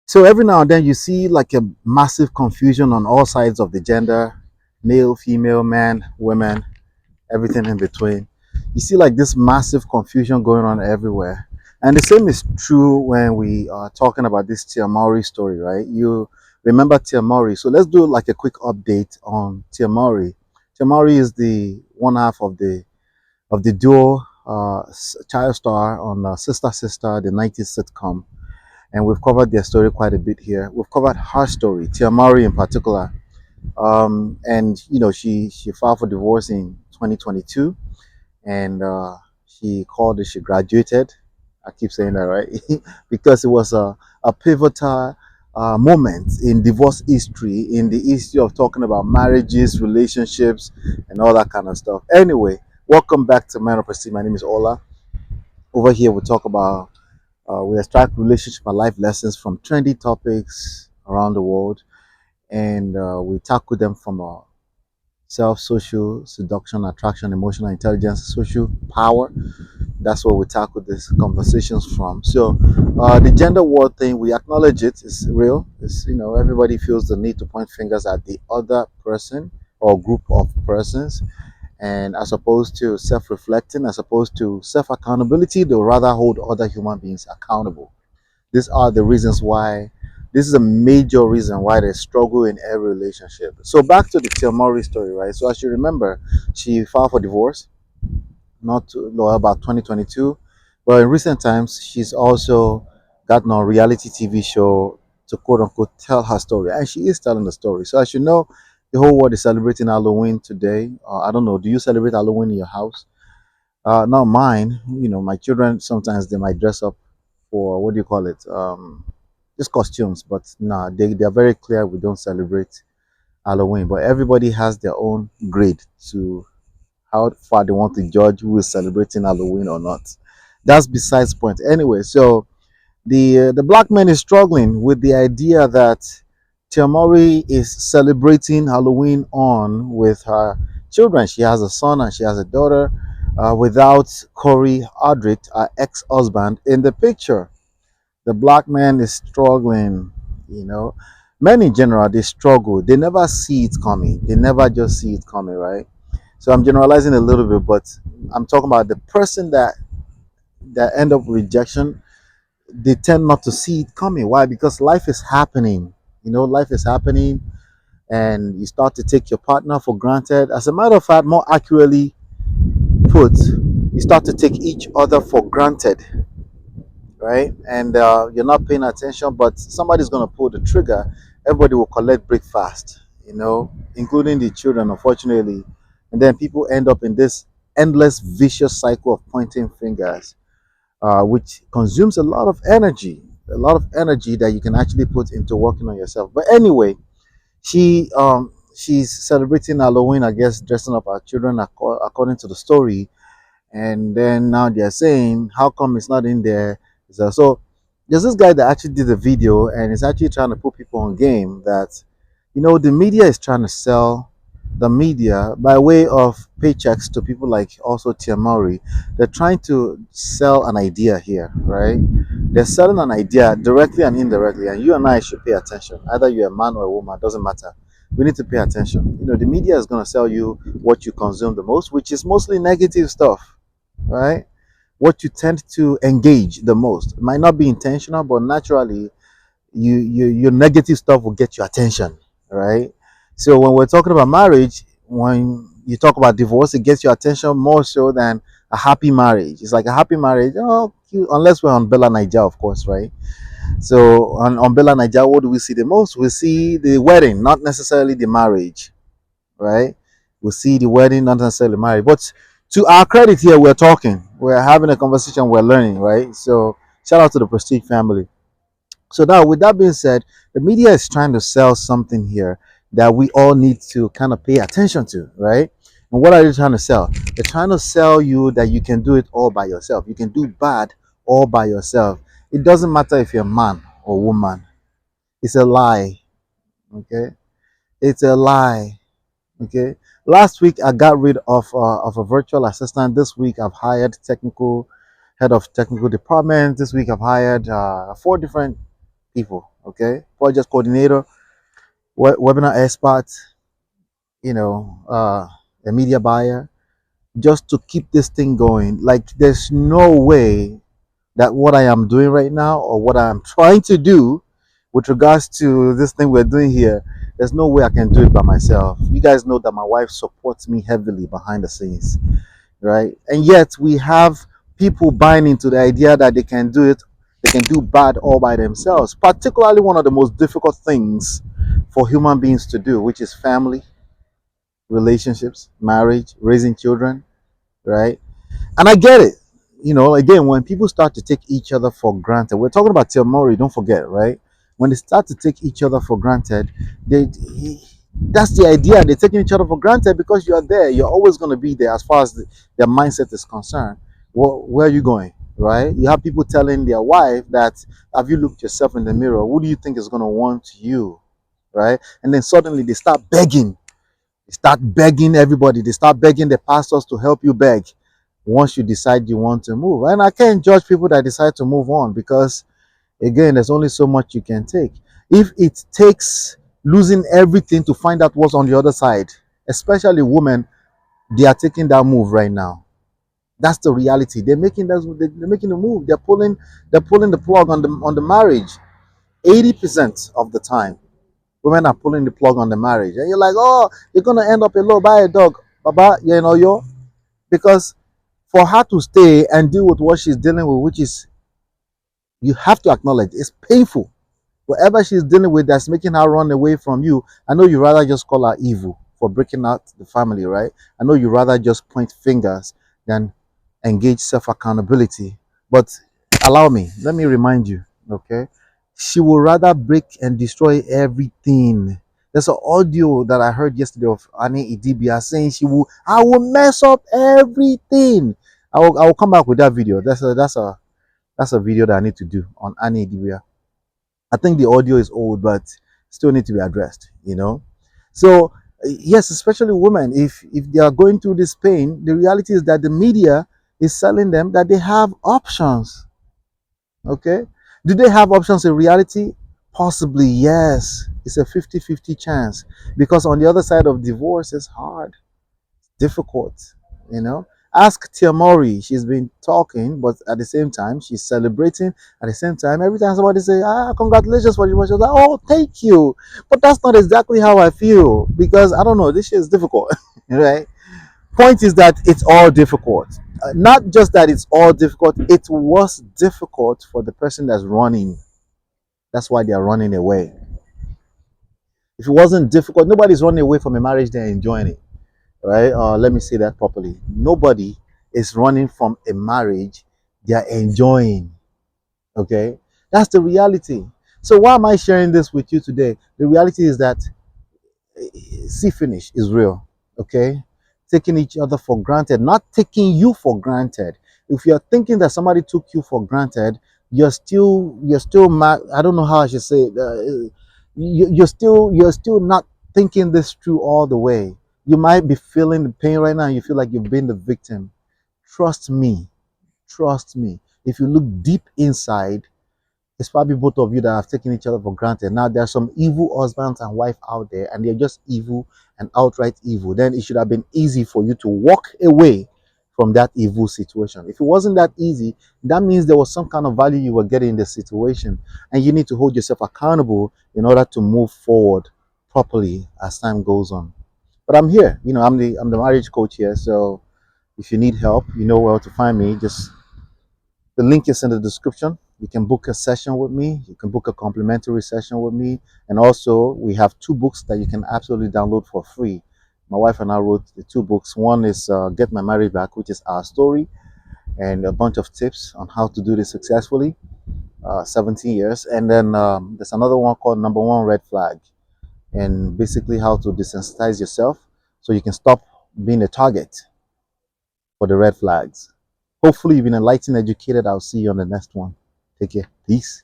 So every now and then you see like a massive confusion on all sides of the gender, male, female, man, women, everything in between. You see like this massive confusion going on everywhere. And the same is true when we are talking about this Tia Mowry story, right? You remember Tia Mowry. So let's do like a quick update on Tia Mowry. Tia Mowry is the one half of the duo child star on Sister Sister, the 90s sitcom. And we've covered their story quite a bit here. We've covered her story, Tia Mowry in particular. And you know, she filed for divorce in 2022, and she called it she graduated. I keep saying that right because it was a pivotal moment in divorce history, in the history of talking about marriages, relationships, and all that kind of stuff. Anyway, welcome back to Man of Prestige. My name is Ola. Over here, we talk about we extract relationship and life lessons from trendy topics around the world, and we tackle them from a self, social, seduction, attraction, emotional intelligence, social power. That's where we tackle these conversations from. So, the gender war thing, we acknowledge it. It's real. It's, you know, everybody feels the need to point fingers at the other person or group of persons. And as opposed to self-reflecting, as opposed to self-accountability, they'll rather hold other human beings accountable. These are the reasons why. This is a major reason why they struggle in every relationship. So back to the Tia Mowry story, right? So as you remember, she filed for divorce, not too, no, about 2022. But in recent times, she's also gotten on a reality TV show to quote unquote tell her story, and she is telling the story. So as you know, the whole world is celebrating Halloween today. I don't know. Do you celebrate Halloween in your house? Not mine. You know, my children sometimes they might dress up for what do you call it? Just costumes, but nah, they are very clear we don't celebrate Halloween. But everybody has their own grade to how far they want to judge who is celebrating Halloween or not. That's besides the point. Anyway, so the black man is struggling with the idea that Tiamori is celebrating Halloween on with her children. She has a son and she has a daughter, without Corey Aldrich, her ex-husband, in the picture. The black man is struggling, you know. Men in general, they struggle. They never see it coming. They never just see it coming, right? So I'm generalizing a little bit, but I'm talking about the person that end up rejection. They tend not to see it coming. Why? Because life is happening. You know, life is happening, and you start to take your partner for granted. As a matter of fact, more accurately put, you start to take each other for granted, right? And you're not paying attention, but somebody's going to pull the trigger. Everybody will collect breakfast, you know, including the children, unfortunately. And then people end up in this endless vicious cycle of pointing fingers, which consumes a lot of energy that you can actually put into working on yourself. But anyway, she's celebrating Halloween, I guess, dressing up her children according to the story, and then now they're saying how come it's not in there. So there's this guy that actually did a video and is actually trying to put people on game that, you know, the media is trying to sell the media by way of paychecks to people like also Tia Mowry. They're trying to sell an idea here, right? They're selling an idea directly and indirectly, and you and I should pay attention. Either you're a man or a woman, doesn't matter. We need to pay attention. You know, the media is going to sell you what you consume the most, which is mostly negative stuff, right? What you tend to engage the most. It might not be intentional, but naturally, your negative stuff will get your attention, right? So when we're talking about marriage, when you talk about divorce, it gets your attention more so than a happy marriage. It's like a happy marriage, oh, unless we're on Bella Niger, of course, right? So on Bella Niger, what do we see the most? We see the wedding, not necessarily the marriage, right? We see the wedding, not necessarily marriage. But to our credit here, we're having a conversation, we're learning, right? So shout out to the Prestige family. So now, with that being said, the media is trying to sell something here that we all need to kind of pay attention to, right? And what are they trying to sell? They're trying to sell you that you can do it all by yourself. You can do bad all by yourself. It doesn't matter if you're a man or woman. It's a lie. Okay, it's a lie. Okay. Last week I got rid of a virtual assistant. This week I've hired technical head of technical department. This week I've hired four different people. Okay, project coordinator, webinar expert, you know, a media buyer, just to keep this thing going. Like, there's no way that what I am doing right now or what I'm trying to do with regards to this thing we're doing here, there's no way I can do it by myself. You guys know that my wife supports me heavily behind the scenes, right? And yet we have people buying into the idea that they can do it, they can do bad all by themselves, particularly one of the most difficult things for human beings to do, which is family, relationships, marriage, raising children, right? And I get it. You know, again, when people start to take each other for granted, we're talking about MOWRY, don't forget, right? When they start to take each other for granted, they that's the idea. They're taking each other for granted because you're there. You're always going to be there as far as their mindset is concerned. Where are you going, right? You have people telling their wife that, have you looked yourself in the mirror? Who do you think is going to want you, right? And then suddenly they start begging. They start begging everybody. They start begging the pastors to help you beg once you decide you want to move. And I can't judge people that decide to move on because, again, there's only so much you can take. If it takes losing everything to find out what's on the other side, especially women, they are taking that move right now. That's the reality. They're making the move. They're pulling the plug on the marriage. 80% of the time, women are pulling the plug on the marriage. And you're like, oh, you're gonna end up alone, buy a dog. Baba, you know, because for her to stay and deal with what she's dealing with, which is, you have to acknowledge, it's painful. Whatever she's dealing with that's making her run away from you, I know you rather just call her evil for breaking out the family, right? I know you rather just point fingers than engage self accountability. But allow me, let me remind you, okay? She will rather break and destroy everything. There's an audio that I heard yesterday of Annie Idibia saying I will mess up everything. I will come back with that video. That's a video that I need to do on Annie Idibia. I think the audio is old, but still need to be addressed, you know. So yes, especially women, if they are going through this pain, the reality is that the media is selling them that they have options. Okay, do they have options in reality? Possibly yes. It's a 50-50 chance, because on the other side of divorce is hard, difficult, you know. Ask Tiamori. She's been talking, but at the same time, she's celebrating. At the same time, every time somebody say, congratulations for you, she's like, oh, thank you. But that's not exactly how I feel, because I don't know, this shit is difficult, right? Point is that it's all difficult. Not just that it's all difficult, it was difficult for the person that's running. That's why they're running away. If it wasn't difficult, nobody's running away from a marriage, they're enjoying it, right? Let me say that properly. Nobody is running from a marriage they are enjoying. Okay, that's the reality. So why am I sharing this with you today? The reality is that see finish is real. Okay, taking each other for granted, not taking you for granted. If you're thinking that somebody took you for granted, you're still mad. I don't know how I should say it. You're still not thinking this through all the way. You might be feeling the pain right now. You feel like you've been the victim. Trust me, trust me. If you look deep inside, it's probably both of you that have taken each other for granted. Now, there are some evil husbands and wife out there, and they're just evil and outright evil. Then it should have been easy for you to walk away from that evil situation. If it wasn't that easy, that means there was some kind of value you were getting in the situation, and you need to hold yourself accountable in order to move forward properly as time goes on. But I'm here. I'm the marriage coach here. So if you need help, you know where to find me. Just the link is in the description. You can book a session with me. You can book a complimentary session with me. And also, we have two books that you can absolutely download for free. My wife and I wrote the two books. One is Get My Marriage Back, which is our story, and a bunch of tips on how to do this successfully, 17 years. And then there's another one called Number One Red Flag, and basically how to desensitize yourself so you can stop being a target for the red flags. Hopefully, you've been enlightened, educated. I'll see you on the next one. Take care. Peace.